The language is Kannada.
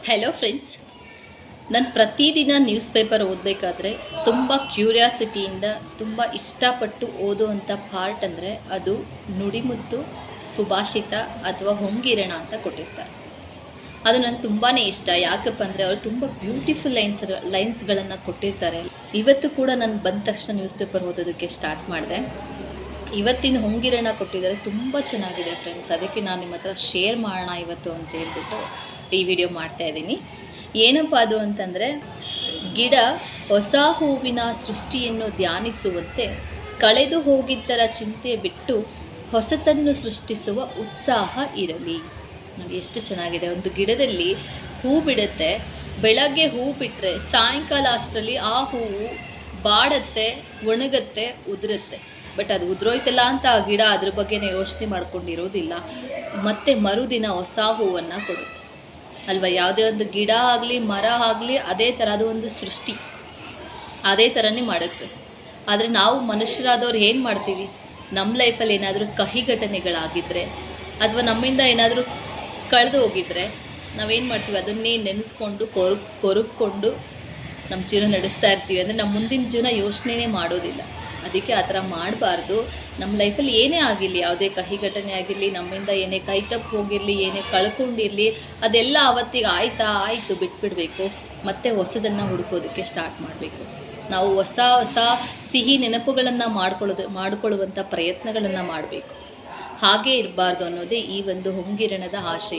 ಹೆಲೋ ಫ್ರೆಂಡ್ಸ್, ನಾನು ಪ್ರತಿದಿನ ನ್ಯೂಸ್ ಪೇಪರ್ ಓದಬೇಕಾದ್ರೆ ತುಂಬ ಕ್ಯೂರಿಯಾಸಿಟಿಯಿಂದ ತುಂಬ ಇಷ್ಟಪಟ್ಟು ಓದುವಂಥ ಪಾರ್ಟ್ ಅಂದರೆ ಅದು ನುಡಿಮುತ್ತು, ಸುಭಾಷಿತ ಅಥವಾ ಹೊಂಗಿರಣ ಅಂತ ಕೊಟ್ಟಿರ್ತಾರೆ. ಅದು ನನಗೆ ತುಂಬಾ ಇಷ್ಟ. ಯಾಕಪ್ಪ ಅಂದರೆ ಅವರು ತುಂಬ ಬ್ಯೂಟಿಫುಲ್ ಲೈನ್ಸ್ಗಳನ್ನು ಕೊಟ್ಟಿರ್ತಾರೆ. ಇವತ್ತು ಕೂಡ ನಾನು ಬಂದ ತಕ್ಷಣ ನ್ಯೂಸ್ ಪೇಪರ್ ಓದೋದಕ್ಕೆ ಸ್ಟಾರ್ಟ್ ಮಾಡಿದೆ. ಇವತ್ತಿನ ಹೊಂಗಿರಣ ಕೊಟ್ಟಿದ್ದಾರೆ, ತುಂಬ ಚೆನ್ನಾಗಿದೆ ಫ್ರೆಂಡ್ಸ್. ಅದಕ್ಕೆ ನಾನು ನಿಮ್ಮ ಹತ್ರ ಶೇರ್ ಮಾಡೋಣ ಇವತ್ತು ಅಂತ ಹೇಳ್ಬಿಟ್ಟು ಈ ವಿಡಿಯೋ ಮಾಡ್ತಾಯಿದ್ದೀನಿ. ಏನಪ್ಪ ಅದು ಅಂತಂದರೆ, ಗಿಡ ಹೊಸ ಹೂವಿನ ಸೃಷ್ಟಿಯನ್ನು ಧ್ಯಾನಿಸುವಂತೆ ಕಳೆದು ಹೋಗಿದ್ದರ ಚಿಂತೆ ಬಿಟ್ಟು ಹೊಸತನ್ನು ಸೃಷ್ಟಿಸುವ ಉತ್ಸಾಹ ಇರಲಿ. ನೋಡಿ ಎಷ್ಟು ಚೆನ್ನಾಗಿದೆ. ಒಂದು ಗಿಡದಲ್ಲಿ ಹೂ ಬಿಡುತ್ತೆ, ಬೆಳಗ್ಗೆ ಹೂ ಬಿಟ್ಟರೆ ಸಾಯಂಕಾಲ ಅಷ್ಟರಲ್ಲಿ ಆ ಹೂವು ಬಾಡುತ್ತೆ, ಒಣಗುತ್ತೆ, ಉದುರುತ್ತೆ. ಬಟ್ ಅದು ಉದುರೋಯ್ತಲ್ಲ ಅಂತ ಆ ಗಿಡ ಅದ್ರ ಬಗ್ಗೆನೇ ಯೋಚನೆ ಮಾಡ್ಕೊಂಡಿರೋದಿಲ್ಲ. ಮತ್ತು ಮರುದಿನ ಹೊಸ ಹೂವನ್ನು ಕೊಡುತ್ತೆ ಅಲ್ವಾ. ಯಾವುದೇ ಒಂದು ಗಿಡ ಆಗಲಿ ಮರ ಆಗಲಿ ಅದೇ ಥರ, ಅದು ಒಂದು ಸೃಷ್ಟಿ ಅದೇ ಥರನೇ ಮಾಡುತ್ತೆ. ಆದರೆ ನಾವು ಮನುಷ್ಯರಾದವ್ರು ಏನು ಮಾಡ್ತೀವಿ, ನಮ್ಮ ಲೈಫಲ್ಲಿ ಏನಾದರೂ ಕಹಿ ಘಟನೆಗಳಾಗಿದ್ದರೆ ಅಥವಾ ನಮ್ಮಿಂದ ಏನಾದರೂ ಕಳೆದು ಹೋಗಿದ್ರೆ ನಾವೇನು ಮಾಡ್ತೀವಿ, ಅದನ್ನೇ ನೆನೆಸ್ಕೊಂಡು ಕೊರಗ್ಕೊಂಡು ನಮ್ಮ ಜೀವನ ನಡೆಸ್ತಾ ಇರ್ತೀವಿ. ಅಂದರೆ ನಮ್ಮ ಮುಂದಿನ ಜೀವನ ಯೋಚನೆನೇ ಮಾಡೋದಿಲ್ಲ. ಅದಕ್ಕೆ ಆ ಥರ ಮಾಡಬಾರ್ದು. ನಮ್ಮ ಲೈಫಲ್ಲಿ ಏನೇ ಆಗಿರಲಿ, ಯಾವುದೇ ಕಹಿ ಘಟನೆ ಆಗಿರಲಿ, ನಮ್ಮಿಂದ ಏನೇ ಕೈ ತಪ್ಪು ಹೋಗಿರಲಿ, ಏನೇ ಕಳ್ಕೊಂಡಿರಲಿ, ಅದೆಲ್ಲ ಆವತ್ತಿಗೆ ಆಯಿತು ಬಿಟ್ಬಿಡಬೇಕು. ಮತ್ತು ಹೊಸದನ್ನು ಹುಡುಕೋದಕ್ಕೆ ಸ್ಟಾರ್ಟ್ ಮಾಡಬೇಕು. ನಾವು ಹೊಸ ಸಿಹಿ ನೆನಪುಗಳನ್ನು ಮಾಡಿಕೊಳ್ಳುವಂಥ ಪ್ರಯತ್ನಗಳನ್ನು ಮಾಡಬೇಕು. ಹಾಗೇ ಇರಬಾರ್ದು ಅನ್ನೋದೇ ಈ ಒಂದು ಹೊಂಗಿರಣದ ಆಶಯ.